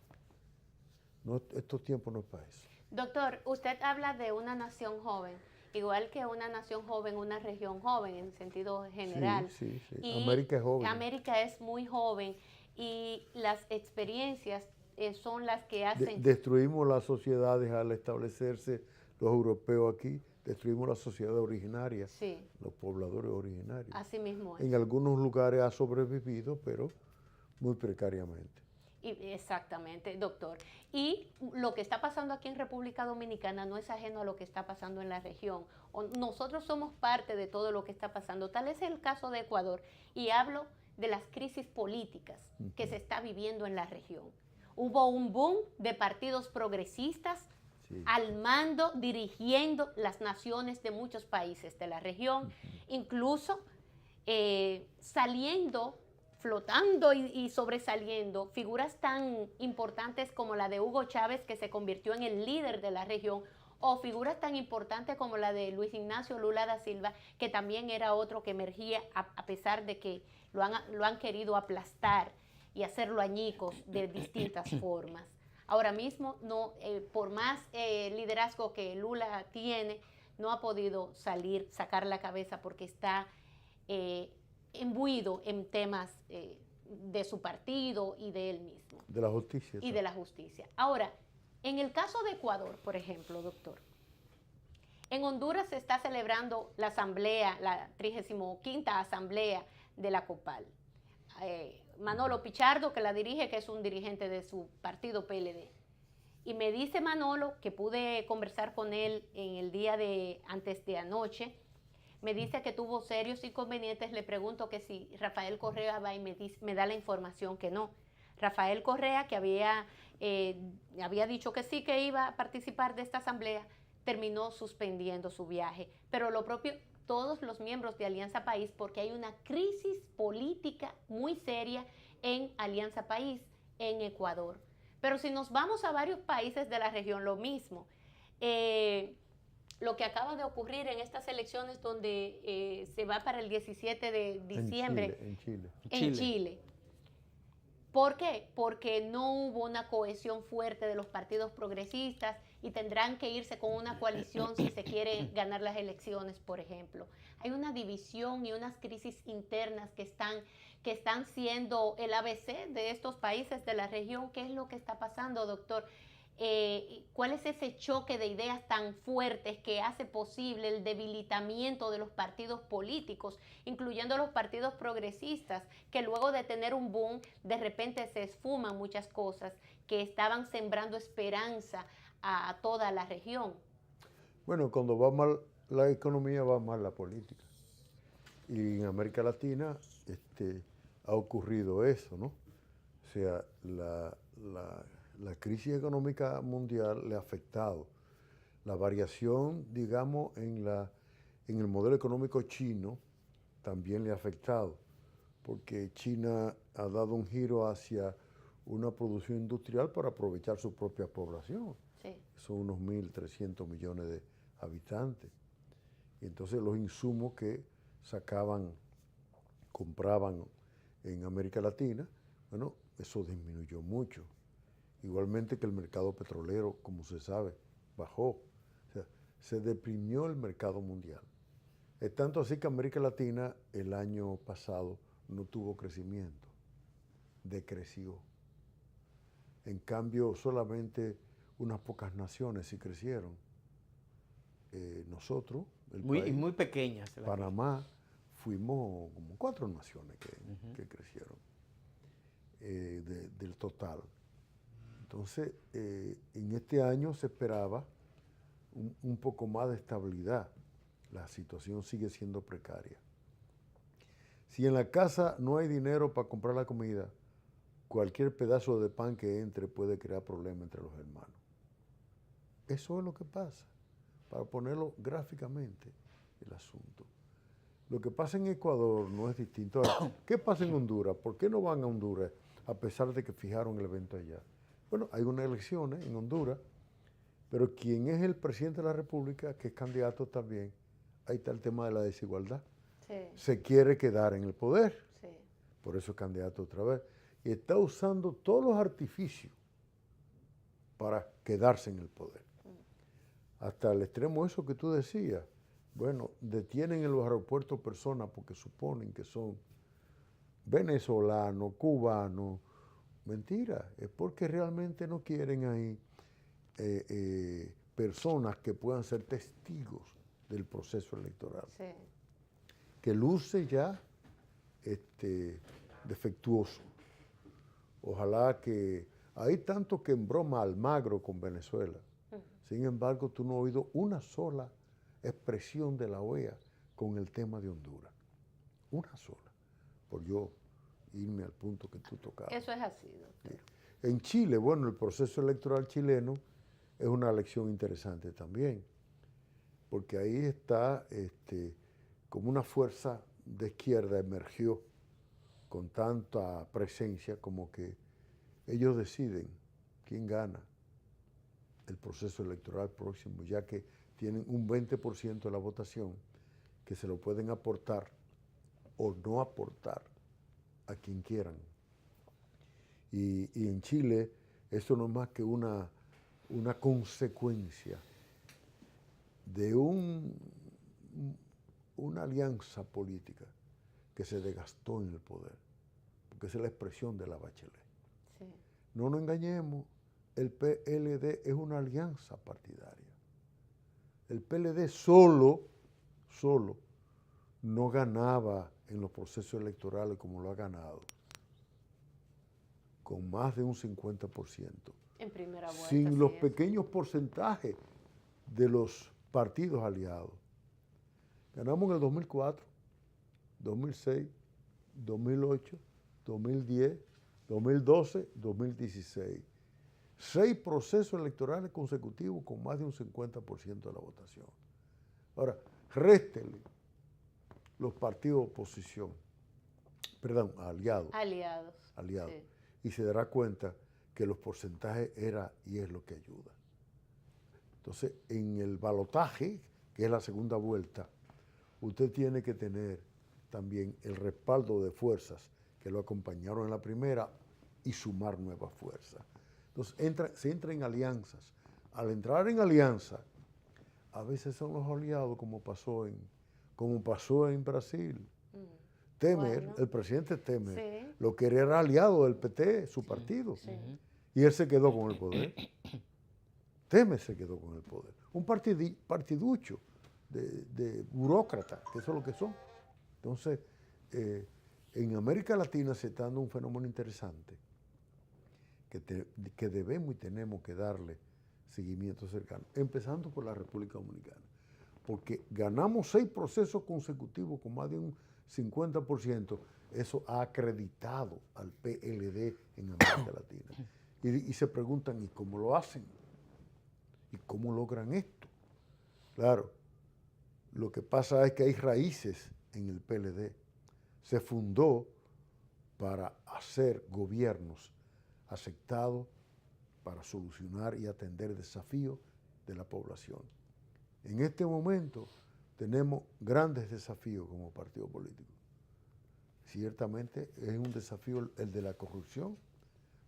Speaker 2: No, estos tiempos no es para eso.
Speaker 1: Doctor, usted habla de una nación joven, igual que una nación joven, una región joven en sentido general.
Speaker 2: Sí.
Speaker 1: Y
Speaker 2: América es joven.
Speaker 1: América es muy joven y las experiencias son las que hacen...
Speaker 2: Destruimos las sociedades al establecerse los europeos aquí, destruimos la sociedad originaria,
Speaker 1: Sí.
Speaker 2: los pobladores originarios.
Speaker 1: Así mismo es.
Speaker 2: En algunos lugares ha sobrevivido, pero muy precariamente.
Speaker 1: Exactamente, doctor. Y lo que está pasando aquí en República Dominicana no es ajeno a lo que está pasando en la región. Nosotros somos parte de todo lo que está pasando. Tal es el caso de Ecuador. Y hablo de las crisis políticas que se está viviendo en la región. Hubo un boom de partidos progresistas al mando, dirigiendo las naciones de muchos países de la región, incluso saliendo, flotando y sobresaliendo figuras tan importantes como la de Hugo Chávez, que se convirtió en el líder de la región, o figuras tan importantes como la de Luis Ignacio Lula da Silva, que también era otro que emergía a pesar de que lo han querido aplastar y hacerlo añicos de distintas formas. Ahora mismo, no, por más liderazgo que Lula tiene, no ha podido sacar la cabeza porque está imbuido en temas de su partido y de él mismo.
Speaker 2: De la justicia.
Speaker 1: Y de la justicia. Ahora, en el caso de Ecuador, por ejemplo, doctor, en Honduras se está celebrando la asamblea, la 35ª asamblea de la COPAL. Manolo Pichardo, que la dirige, que es un dirigente de su partido PLD. Y me dice Manolo, que pude conversar con él en el día antes de anoche, me dice que tuvo serios inconvenientes. Le pregunto que si Rafael Correa va y me da la información que no. Rafael Correa, que había dicho que sí, que iba a participar de esta asamblea, terminó suspendiendo su viaje. Pero lo propio, todos los miembros de Alianza País, porque hay una crisis política muy seria en Alianza País, en Ecuador. Pero si nos vamos a varios países de la región, lo mismo. Lo que acaba de ocurrir en estas elecciones donde se va para el 17 de diciembre en Chile. ¿Por qué? Porque no hubo una cohesión fuerte de los partidos progresistas y tendrán que irse con una coalición si se quiere ganar las elecciones, por ejemplo. Hay una división y unas crisis internas que están siendo el ABC de estos países de la región. ¿Qué es lo que está pasando, doctor? ¿Cuál es ese choque de ideas tan fuertes que hace posible el debilitamiento de los partidos políticos, incluyendo los partidos progresistas, que luego de tener un boom, de repente se esfuman muchas cosas que estaban sembrando esperanza a toda la región?
Speaker 2: Bueno, cuando va mal la economía, va mal la política. Y en América Latina ha ocurrido eso, ¿no? O sea, la crisis económica mundial le ha afectado. La variación, digamos, en el modelo económico chino también le ha afectado, porque China ha dado un giro hacia una producción industrial para aprovechar su propia población.
Speaker 1: Sí.
Speaker 2: Son unos 1.300 millones de habitantes. Y entonces los insumos que compraban en América Latina, bueno, eso disminuyó mucho. Igualmente que el mercado petrolero, como se sabe, bajó. O sea, se deprimió el mercado mundial. Es tanto así que América Latina el año pasado no tuvo crecimiento, decreció. En cambio, solamente unas pocas naciones sí crecieron. Nosotros,
Speaker 3: muy pequeñas.
Speaker 2: Panamá, fuimos como 4 naciones que crecieron del total. Entonces, en este año se esperaba un poco más de estabilidad. La situación sigue siendo precaria. Si en la casa no hay dinero para comprar la comida, cualquier pedazo de pan que entre puede crear problemas entre los hermanos. Eso es lo que pasa, para ponerlo gráficamente el asunto. Lo que pasa en Ecuador no es distinto. Ahora, ¿qué pasa en Honduras? ¿Por qué no van a Honduras a pesar de que fijaron el evento allá? Bueno, hay unas elecciones en Honduras, pero quien es el presidente de la República, que es candidato también, ahí está el tema de la desigualdad.
Speaker 1: Sí.
Speaker 2: Se quiere quedar en el poder,
Speaker 1: Sí.
Speaker 2: por eso es candidato otra vez. Y está usando todos los artificios para quedarse en el poder. Hasta el extremo eso que tú decías. Bueno, detienen en los aeropuertos personas porque suponen que son venezolanos, cubanos. Mentira, es porque realmente no quieren ahí personas que puedan ser testigos del proceso electoral.
Speaker 1: Sí.
Speaker 2: Que luce ya defectuoso. Ojalá que... Hay tanto que en broma Almagro con Venezuela. Sin embargo, tú no has oído una sola expresión de la OEA con el tema de Honduras. Una sola. Por yo irme al punto que tú tocabas.
Speaker 1: Eso es así, doctor.
Speaker 2: Sí. En Chile, bueno, el proceso electoral chileno es una lección interesante también, porque ahí está como una fuerza de izquierda emergió con tanta presencia como que ellos deciden quién gana el proceso electoral próximo, ya que tienen un 20% de la votación que se lo pueden aportar o no aportar a quien quieran. Y en Chile esto no es más que una consecuencia de una alianza política que se desgastó en el poder, porque esa es la expresión de la Bachelet.
Speaker 1: Sí.
Speaker 2: No nos engañemos, el PLD es una alianza partidaria. El PLD solo no ganaba en los procesos electorales como lo ha ganado, con más de un 50%.
Speaker 1: En primera vuelta.
Speaker 2: Sin los pequeños porcentajes de los partidos aliados. Ganamos en el 2004, 2006, 2008, 2010, 2012, 2016. 6 procesos electorales consecutivos con más de un 50% de la votación. Ahora, réstele los partidos de oposición, aliados.
Speaker 1: Aliados. Sí.
Speaker 2: Y se dará cuenta que los porcentajes era y es lo que ayuda. Entonces, en el balotaje, que es la segunda vuelta, usted tiene que tener también el respaldo de fuerzas que lo acompañaron en la primera y sumar nuevas fuerzas. Entonces, se entra en alianzas. Al entrar en alianza, a veces son los aliados, como pasó en Brasil. Temer, bueno, el presidente Temer, sí, lo que era aliado del PT, su partido. Sí. Y él se quedó con el poder. Temer se quedó con el poder. Un partiducho de burócratas, que eso es lo que son. Entonces, en América Latina se está dando un fenómeno interesante que debemos y tenemos que darle seguimiento cercano, empezando por la República Dominicana, porque ganamos 6 procesos consecutivos con más de un 50%, eso ha acreditado al PLD en América Latina. Y se preguntan, ¿y cómo lo hacen? ¿Y cómo logran esto? Claro, lo que pasa es que hay raíces en el PLD. Se fundó para hacer gobiernos aceptados para solucionar y atender desafíos de la población. En este momento tenemos grandes desafíos como partido político. Ciertamente es un desafío el de la corrupción,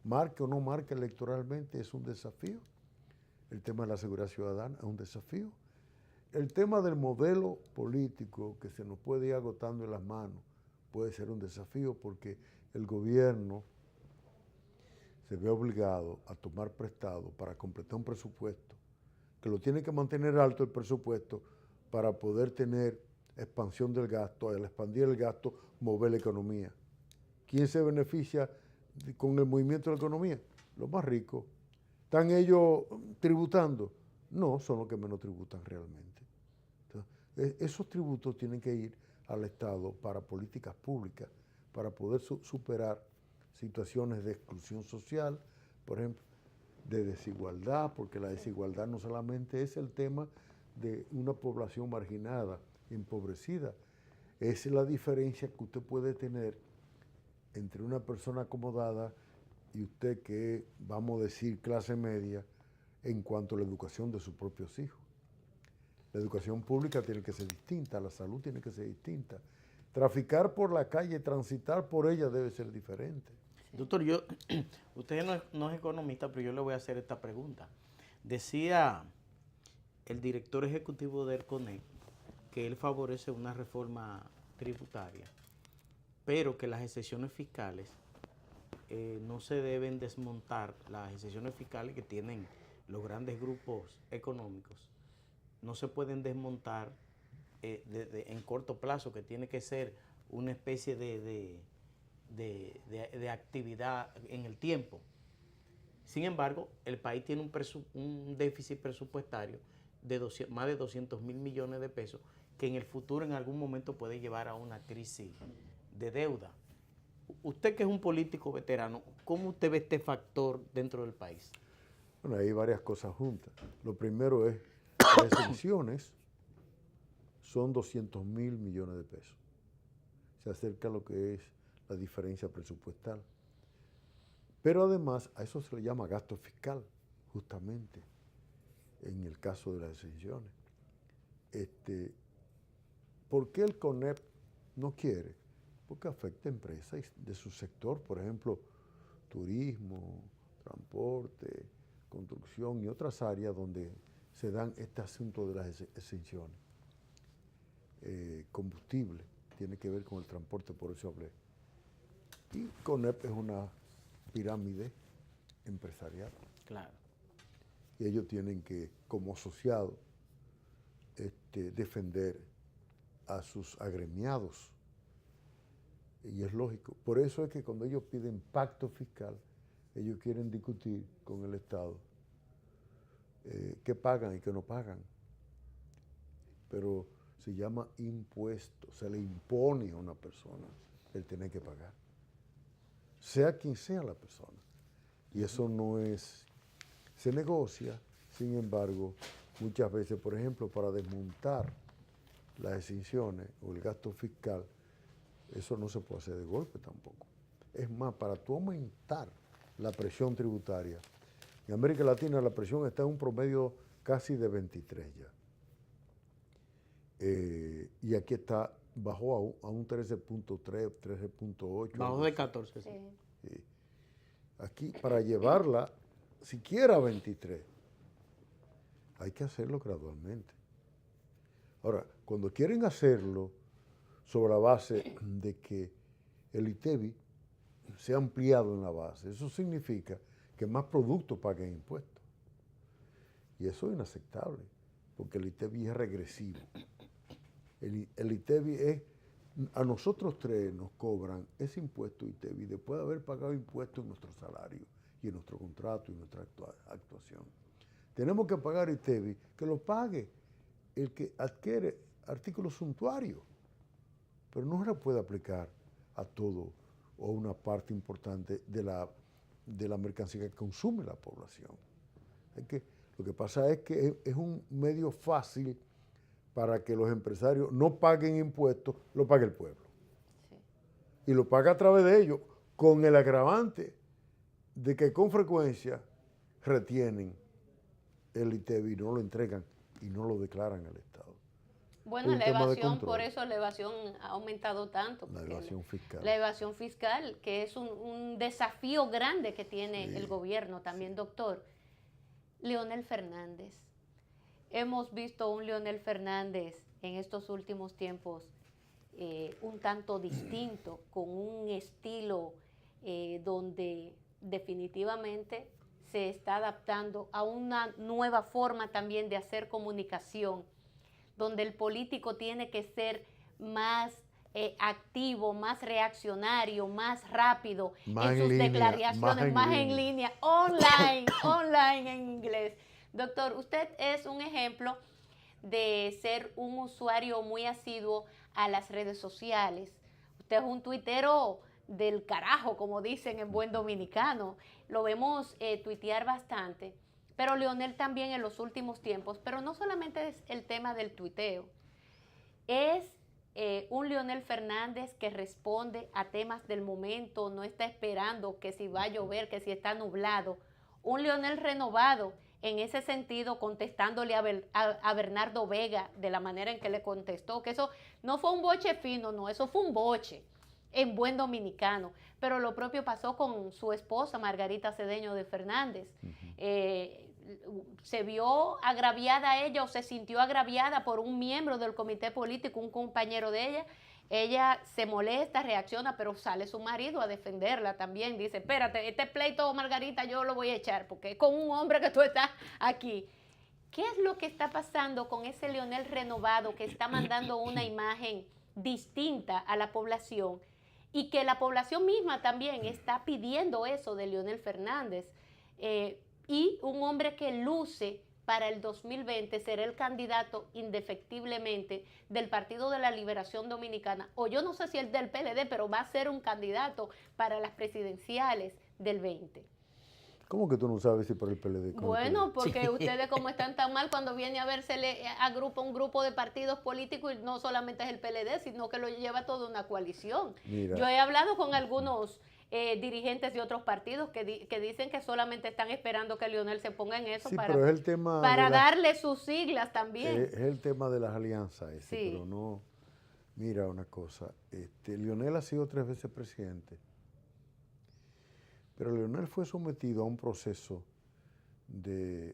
Speaker 2: marque o no marque electoralmente, es un desafío. El tema de la seguridad ciudadana es un desafío. El tema del modelo político que se nos puede ir agotando en las manos puede ser un desafío porque el gobierno se ve obligado a tomar prestado para completar un presupuesto, que lo tiene que mantener alto el presupuesto para poder tener expansión del gasto, al expandir el gasto, mover la economía. ¿Quién se beneficia con el movimiento de la economía? Los más ricos. ¿Están ellos tributando? No, son los que menos tributan realmente. Entonces, esos tributos tienen que ir al Estado para políticas públicas, para poder superar situaciones de exclusión social, por ejemplo, de desigualdad, porque la desigualdad no solamente es el tema de una población marginada, empobrecida, es la diferencia que usted puede tener entre una persona acomodada y usted que, vamos a decir, clase media, en cuanto a la educación de sus propios hijos. La educación pública tiene que ser distinta, la salud tiene que ser distinta. Traficar por la calle, transitar por ella debe ser diferente.
Speaker 3: Doctor, usted no es economista, pero yo le voy a hacer esta pregunta. Decía el director ejecutivo del CONEC que él favorece una reforma tributaria, pero que las excepciones fiscales no se deben desmontar, las excepciones fiscales que tienen los grandes grupos económicos, no se pueden desmontar en corto plazo, que tiene que ser una especie de actividad en el tiempo. Sin embargo, el país tiene un déficit presupuestario de más de 200,000 millones de pesos que en el futuro en algún momento puede llevar a una crisis de deuda. Usted que es un político veterano, ¿cómo usted ve este factor dentro del país?
Speaker 2: Bueno, hay varias cosas juntas. Lo primero es, las exenciones son 200,000 millones de pesos. Se acerca a lo que es la diferencia presupuestal. Pero además a eso se le llama gasto fiscal, justamente, en el caso de las exenciones. ¿Por qué el CONEP no quiere? Porque afecta a empresas de su sector, por ejemplo, turismo, transporte, construcción y otras áreas donde se dan este asunto de las exenciones. Combustible, tiene que ver con el transporte, por eso hablé. Y CONEP es una pirámide empresarial.
Speaker 3: Claro.
Speaker 2: Y ellos tienen que, como asociados, defender a sus agremiados. Y es lógico. Por eso es que cuando ellos piden pacto fiscal, ellos quieren discutir con el Estado qué pagan y qué no pagan. Pero se llama impuesto, se le impone a una persona el tener que pagar, sea quien sea la persona. Y eso no es, se negocia, sin embargo, muchas veces, por ejemplo, para desmontar las exenciones o el gasto fiscal, eso no se puede hacer de golpe tampoco. Es más, para tú aumentar la presión tributaria, en América Latina la presión está en un promedio casi de 23 ya. Y aquí está, bajó a un 13.3, 13.8.
Speaker 3: Bajó de 14, sí.
Speaker 2: Sí. Aquí, para llevarla siquiera a 23, hay que hacerlo gradualmente. Ahora, cuando quieren hacerlo sobre la base de que el ITEBI sea ampliado en la base, eso significa que más productos paguen impuestos. Y eso es inaceptable, porque el ITEVI es regresivo. El ITEVI es, a nosotros tres nos cobran ese impuesto ITEVI después de haber pagado impuestos en nuestro salario y en nuestro contrato y en nuestra actuación. Tenemos que pagar ITEVI, que lo pague el que adquiere artículos suntuarios, pero no se le puede aplicar a todo o a una parte importante de la mercancía que consume la población. Lo que pasa es que es un medio fácil para que los empresarios no paguen impuestos, lo pague el pueblo. Sí. Y lo paga a través de ellos, con el agravante de que con frecuencia retienen el ITEVI, no lo entregan y no lo declaran al Estado.
Speaker 1: Bueno, la evasión, por eso la evasión ha aumentado tanto.
Speaker 2: La evasión fiscal.
Speaker 1: La evasión fiscal, que es un desafío grande que tiene el gobierno también, doctor. Leonel Fernández. Hemos visto un Leonel Fernández en estos últimos tiempos un tanto distinto, con un estilo donde definitivamente se está adaptando a una nueva forma también de hacer comunicación, donde el político tiene que ser más activo, más reaccionario, más rápido en sus declaraciones, más en línea, online en inglés. Doctor, usted es un ejemplo de ser un usuario muy asiduo a las redes sociales. Usted es un tuitero del carajo, como dicen en buen dominicano. Lo vemos tuitear bastante. Pero Leonel también en los últimos tiempos, pero no solamente es el tema del tuiteo, es un Leonel Fernández que responde a temas del momento, no está esperando que si va a llover, que si está nublado. Un Leonel renovado en ese sentido, contestándole a Bernardo Vega de la manera en que le contestó, que eso no fue un boche fino, no, eso fue un boche en buen dominicano. Pero lo propio pasó con su esposa, Margarita Cedeño de Fernández. Se vio agraviada ella o se sintió agraviada por un miembro del comité político, un compañero de ella. Ella se molesta, reacciona, pero sale su marido a defenderla también. Dice, espérate, este pleito, Margarita, yo lo voy a echar porque es con un hombre que tú estás aquí. ¿Qué es lo que está pasando con ese Leonel renovado que está mandando una imagen distinta a la población y que la población misma también está pidiendo eso de Leonel Fernández? Y un hombre que luce para el 2020 será el candidato indefectiblemente del Partido de la Liberación Dominicana, o yo no sé si el del PLD, pero va a ser un candidato para las presidenciales del 20.
Speaker 2: ¿Cómo que tú no sabes si por el PLD?
Speaker 1: Bueno, porque sí. Ustedes como están tan mal, cuando viene a ver se le agrupa un grupo de partidos políticos y no solamente es el PLD, sino que lo lleva toda una coalición. Mira. Yo he hablado con algunos dirigentes de otros partidos que dicen que solamente están esperando que Leonel se ponga en eso, sí, para darle sus siglas también.
Speaker 2: Es el tema de las alianzas ese, sí. Pero no, mira una cosa, Leonel ha sido 3 veces presidente, pero Leonel fue sometido a un proceso de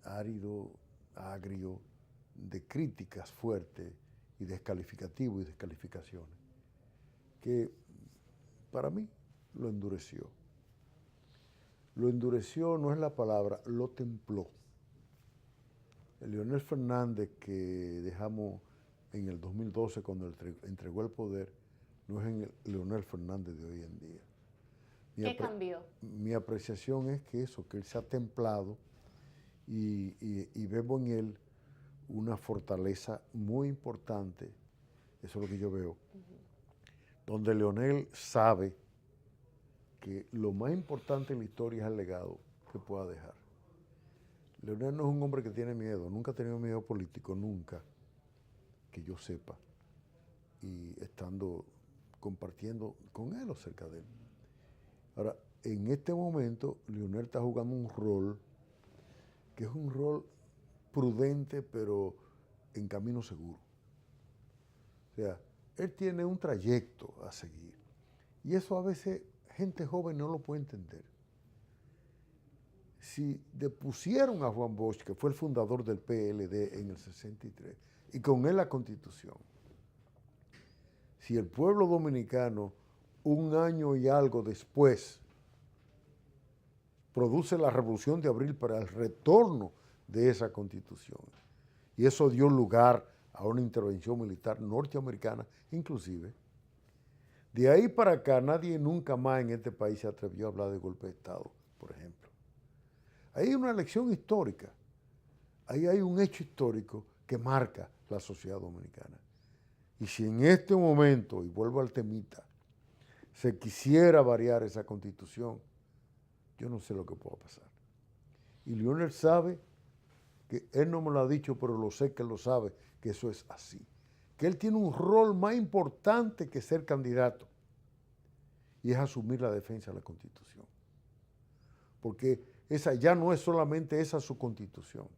Speaker 2: árido, agrio, de críticas fuertes y descalificativos y descalificaciones, que para mí lo endureció. Lo endureció no es la palabra, lo templó. El Leonel Fernández que dejamos en el 2012 cuando entregó el poder, no es el Leonel Fernández de hoy en día.
Speaker 1: ¿Qué cambió?
Speaker 2: Mi apreciación es que él se ha templado y vemos en él una fortaleza muy importante, eso es lo que yo veo, donde Leonel sabe que lo más importante en la historia es el legado que pueda dejar. Leonel no es un hombre que tiene miedo, nunca ha tenido miedo político, nunca, que yo sepa, y estando compartiendo con él o cerca de él. Ahora, en este momento, Leonel está jugando un rol que es un rol prudente, pero en camino seguro. O sea, él tiene un trayecto a seguir, y eso a veces gente joven no lo puede entender. Si depusieron a Juan Bosch, que fue el fundador del PLD en el 63, y con él la Constitución, si el pueblo dominicano, un año y algo después, produce la Revolución de Abril para el retorno de esa constitución. Y eso dio lugar a una intervención militar norteamericana, inclusive. De ahí para acá, nadie nunca más en este país se atrevió a hablar de golpe de Estado, por ejemplo. Ahí hay una lección histórica. Ahí hay un hecho histórico que marca la sociedad dominicana. Y si en este momento, y vuelvo al temita, se quisiera variar esa constitución, yo no sé lo que pueda pasar. Y Leonel sabe, que él no me lo ha dicho, pero lo sé que él lo sabe, que eso es así. Que él tiene un rol más importante que ser candidato, y es asumir la defensa de la Constitución. Porque esa ya no es solamente esa su Constitución,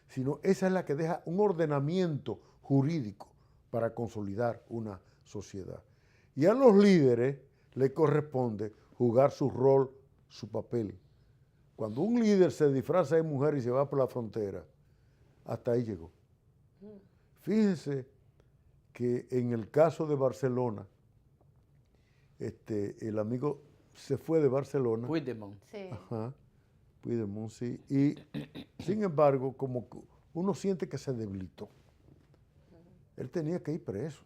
Speaker 2: sino esa es la que deja un ordenamiento jurídico para consolidar una sociedad. Y a los líderes les corresponde jugar su rol, su papel. Cuando un líder se disfraza de mujer y se va por la frontera, hasta ahí llegó. Fíjense que en el caso de Barcelona, el amigo se fue de Barcelona.
Speaker 3: Puigdemont.
Speaker 1: Sí.
Speaker 2: Ajá, Puigdemont, sí. Y sin embargo, como que uno siente que se debilitó. Él tenía que ir preso.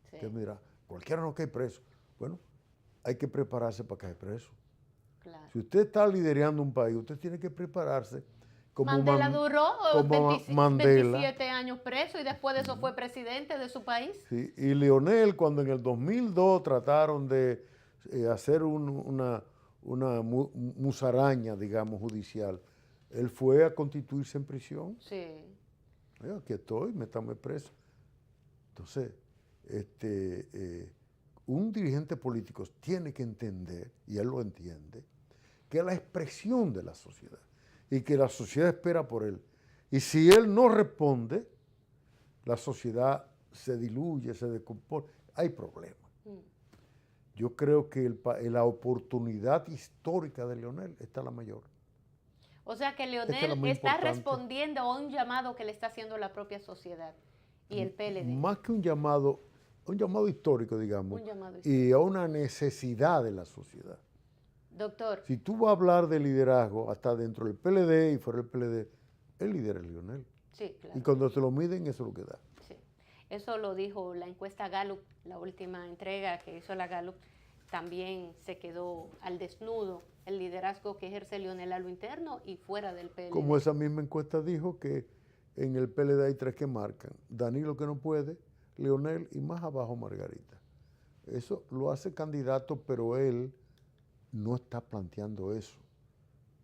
Speaker 1: Sí.
Speaker 2: Que mira, cualquiera no cae preso. Bueno, hay que prepararse para caer preso.
Speaker 1: Claro.
Speaker 2: Si usted está liderando un país, usted tiene que prepararse como
Speaker 1: Mandela duró
Speaker 2: como
Speaker 1: 27 años preso y después de eso fue presidente de su país.
Speaker 2: Sí, y Leonel, cuando en el 2002 trataron de hacer una musaraña, digamos, judicial, él fue a constituirse en prisión.
Speaker 1: Sí.
Speaker 2: Aquí estoy, métame preso. Entonces, un dirigente político tiene que entender, y él lo entiende, que es la expresión de la sociedad y que la sociedad espera por él. Y si él no responde, la sociedad se diluye, se descompone, hay problemas. Yo creo que la oportunidad histórica de Leonel está la mayor.
Speaker 1: O sea que
Speaker 2: Esta es la
Speaker 1: Leonel
Speaker 2: más
Speaker 1: está
Speaker 2: importante.
Speaker 1: respondiendo a un llamado que le está haciendo la propia sociedad y el PLD.
Speaker 2: Más que un llamado histórico, digamos,
Speaker 1: Un llamado
Speaker 2: y a una necesidad de la sociedad.
Speaker 1: Doctor,
Speaker 2: Si tú vas a hablar de liderazgo, hasta dentro del PLD y fuera del PLD, el líder es Leonel.
Speaker 1: sí, claro.
Speaker 2: Y cuando te lo miden, eso es lo que da.
Speaker 1: Sí. Eso lo dijo la encuesta Gallup, la última entrega que hizo la Gallup. También se quedó al desnudo el liderazgo que ejerce Leonel a lo interno y fuera del PLD.
Speaker 2: Como esa misma encuesta dijo que en el PLD hay 3 que marcan. Danilo que no puede, Leonel y más abajo Margarita. Eso lo hace candidato, pero él no está planteando eso,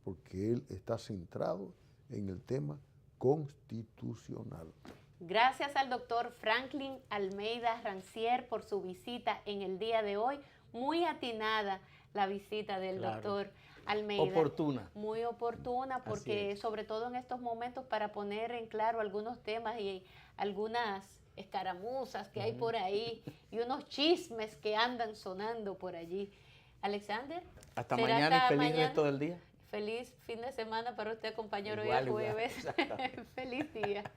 Speaker 2: porque él está centrado en el tema constitucional.
Speaker 1: Gracias al doctor Franklin Almeida Rancière por su visita en el día de hoy. Muy atinada la visita del doctor Almeida.
Speaker 3: Oportuna.
Speaker 1: Muy oportuna porque sobre todo en estos momentos para poner en claro algunos temas y algunas escaramuzas que hay por ahí y unos chismes que andan sonando por allí. Alexander.
Speaker 3: Hasta
Speaker 1: ¿será
Speaker 3: mañana y
Speaker 1: hasta
Speaker 3: feliz
Speaker 1: mañana?
Speaker 3: resto del día.
Speaker 1: Feliz fin de semana para usted, compañero,
Speaker 3: Igual,
Speaker 1: hoy es jueves. Feliz día.